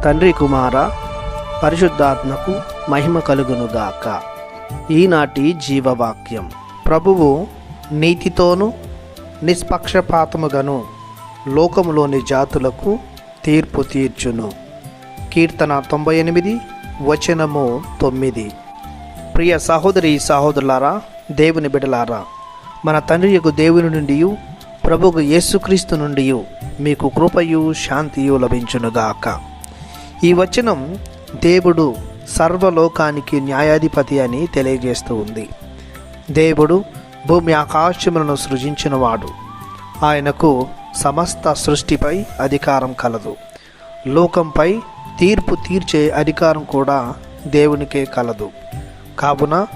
తండ్రి కుమార పరిశుద్ధాత్మకు మహిమ కలుగునుగాక. ఈనాటి జీవవాక్యం. ప్రభువు నీతితోనూ నిష్పక్షపాతముగాను లోకములోని జాతులకు తీర్పు తీర్చును. కీర్తన 98 వచనము 9. ప్రియ సహోదరి సహోదరులారా, దేవుని బిడ్డలారా, మన తండ్రియగు దేవుని నుండి ప్రభువు యేసుక్రీస్తు నుండి మీకు కృపయు శాంతియు లభించునుగాక. ఈ వచనం దేవుడు సర్వలోకానికి న్యాయాధిపతి అని తెలియజేస్తూ ఉంది. దేవుడు భూమి ఆకాశములను సృజించినవాడు. ఆయనకు సమస్త సృష్టిపై అధికారం కలదు. లోకంపై తీర్పు తీర్చే అధికారం కూడా దేవునికే కలదు. కావున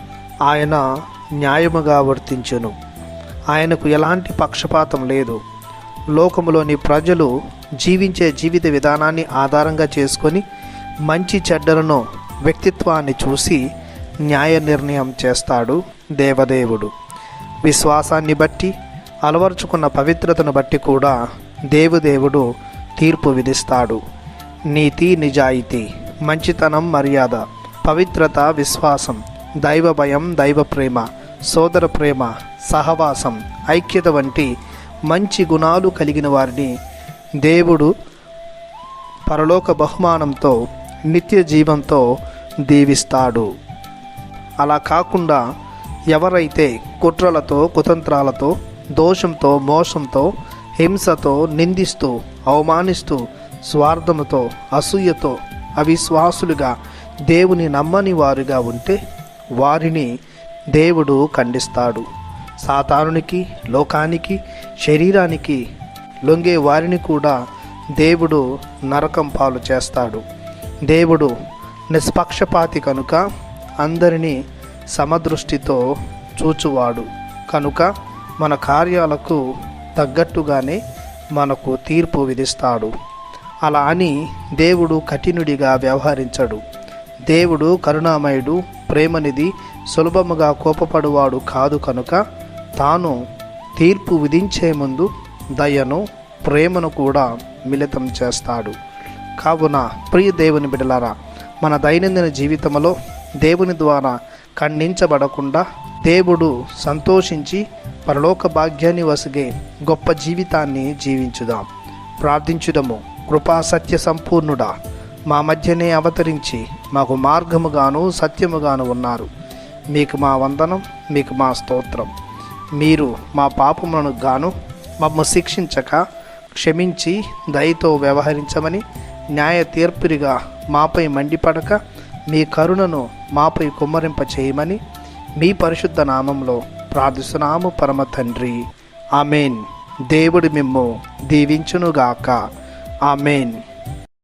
ఆయన న్యాయముగా వర్తించును. ఆయనకు ఎలాంటి పక్షపాతం లేదు. లోకములోని ప్రజలు జీవించే జీవిత విధానాన్ని ఆధారంగా చేసుకొని మంచి చెడ్డలను, వ్యక్తిత్వాన్ని చూసి న్యాయ నిర్ణయం చేస్తాడు దేవదేవుడు. విశ్వాసాన్ని బట్టి, అలవర్చుకున్న పవిత్రతను బట్టి కూడా దేవుడు తీర్పు విధిస్తాడు. నీతి, నిజాయితీ, మంచితనం, మర్యాద, పవిత్రత, విశ్వాసం, దైవ భయం, దైవ ప్రేమ, సోదర ప్రేమ, సహవాసం, ఐక్యత వంటి మంచి గుణాలు కలిగిన వారిని దేవుడు పరలోక బహుమానంతో, నిత్య జీవంతో దీవిస్తాడు. అలా కాకుండా ఎవరైతే కుట్రలతో, కుతంత్రాలతో, దోషంతో, మోసంతో, హింసతో, నిందిస్తూ, అవమానిస్తూ, స్వార్థముతో, అసూయతో, అవిశ్వాసులుగా, దేవుని నమ్మని వారుగా ఉంటే వారిని దేవుడు ఖండిస్తాడు. సాతానునికి, లోకానికి, శరీరానికి లొంగే వారిని కూడా దేవుడు నరకం పాలు చేస్తాడు. దేవుడు నిష్పక్షపాతి కనుక అందరినీ సమదృష్టితో చూచువాడు కనుక మన కార్యాలకు తగ్గట్టుగానే మనకు తీర్పు విధిస్తాడు. అలా అని దేవుడు కఠినుడిగా వ్యవహరించడు. దేవుడు కరుణామయుడు, ప్రేమనిధి, సులభముగా కోపపడువాడు కాదు కనుక తాను తీర్పు విధించే ముందు దయను, ప్రేమను కూడా మిళితం చేస్తాడు. కావున ప్రియ దేవుని బిడ్డలారా, మన దైనందిన జీవితంలో దేవుని ద్వారా ఖండించబడకుండా దేవుడు సంతోషించి పరలోక భాగ్యాన్ని వసిగే గొప్ప జీవితాన్ని జీవించుదాం. ప్రార్థించుదము. కృపా సత్య సంపూర్ణుడా, మా మధ్యనే అవతరించి మాకు మార్గముగాను సత్యముగాను ఉన్నారు. మీకు మా వందనం, మీకు మా స్తోత్రం. మీరు మా పాపములను గాను మమ్ము శిక్షించక క్షమించి దయతో వ్యవహరించమని, న్యాయ తీర్పురిగా మాపై మండిపడక మీ కరుణను మాపై కుమ్మరింప చేయమని మీ పరిశుద్ధ నామంలో ప్రార్థిస్తున్నాము పరమ తండ్రి. ఆమెన్. దేవుడు మిమ్ము దీవించునుగాక. ఆమెన్.